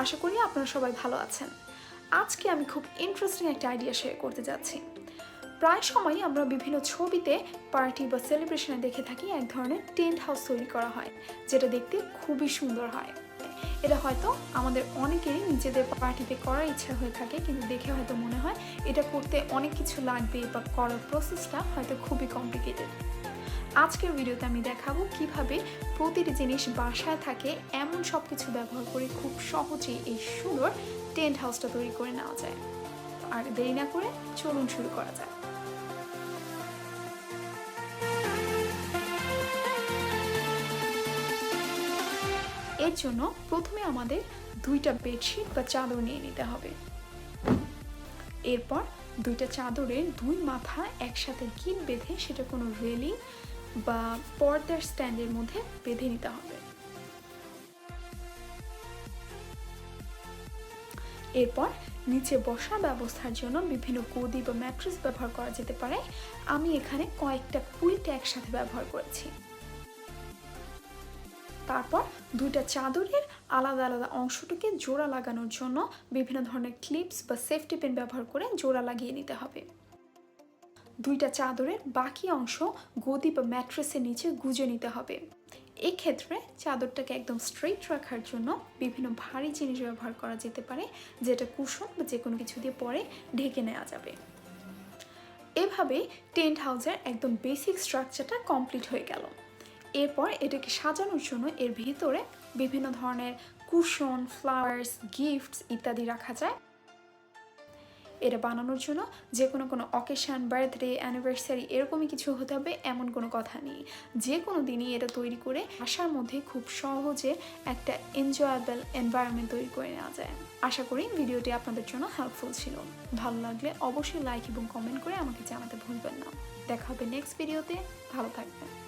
আশা করি আপনারা সবাই ভালো আছেন। আজকে আমি খুব ইন্টারেস্টিং একটা আইডিয়া শেয়ার করতে যাচ্ছি। প্রায় সময়ই আমরা বিভিন্ন ছবিতে পার্টি বা সেলিব্রেশনে দেখে থাকি এক ধরনের টেন্ট হাউস তৈরি করা হয়, যেটা দেখতে খুবই সুন্দর হয়। এটা হয়তো আমাদের অনেকেরই নিজেদের পার্টিতে করার ইচ্ছা হয়ে থাকে, কিন্তু দেখে হয়তো মনে হয় এটা করতে অনেক কিছু লাগবে বা করার প্রসেসটা হয়তো খুবই কমপ্লিকেটেড। আজকের ভিডিওতে আমি দেখাবো কিভাবে প্রতিটি জিনিস বাসায় থাকে এমন সব কিছু ব্যবহার করে খুব সহজেই এই সুন্দর টেন্ট হাউসটা তৈরি করে নেওয়া যায়। আর দেরি না করে চলুন শুরু করা যায়। এর জন্য প্রথমে আমাদের দুইটা বেডশিট বা চাদর নিয়ে নিতে হবে। এরপর দুইটা চাদরের দুই মাথা একসাথে গিট বেঁধে সেটা কোনো রেলিং বা পর্দার স্ট্যান্ডের মধ্যে বেঁধে নিতে হবে। এরপর নিচে বসার ব্যবস্থার জন্য বিভিন্ন গদি বা ম্যাট্রেস ব্যবহার করা যেতে পারে। আমি এখানে কয়েকটা কুইল্ট একসাথে ব্যবহার করেছি। তারপর দুইটা চাদরের আলাদা আলাদা অংশটিকে জোড়া লাগানোর জন্য বিভিন্ন ধরনের ক্লিপস বা সেফটি পিন ব্যবহার করে জোড়া লাগিয়ে নিতে হবে। দুইটা চাদরের বাকি অংশ গদি বা ম্যাট্রেসের নিচে গুজে নিতে হবে। এক্ষেত্রে চাদরটাকে একদম স্ট্রেইট রাখার জন্য বিভিন্ন ভারী জিনিস ব্যবহার করা যেতে পারে, যেটা কুশন বা যে কোনো কিছু দিয়ে পরে ঢেকে নেওয়া যাবে। এভাবে টেন্ট হাউসের একদম বেসিক স্ট্রাকচারটা কমপ্লিট হয়ে গেল। এরপর এটাকে সাজানোর জন্য এর ভিতরে বিভিন্ন ধরনের কুশন, ফ্লাওয়ার্স, গিফটস ইত্যাদি রাখা যায়। এটা বানানোর জন্য যে কোনো অকেশন, বার্থডে, অ্যানিভার্সারি এরকমই কিছু হতে হবে এমন কোনো কথা নেই। যে কোনো দিনই এটা তৈরি করে বাসার মধ্যে খুব সহজে একটা এনজয়েবল এনভায়রনমেন্ট তৈরি করে নেওয়া যায়। আশা করি ভিডিওটি আপনাদের জন্য হেল্পফুল ছিল। ভালো লাগলে অবশ্যই লাইক এবং কমেন্ট করে আমাকে জানাতে ভুলবেন না। দেখা হবে নেক্সট ভিডিওতে। ভালো থাকবেন।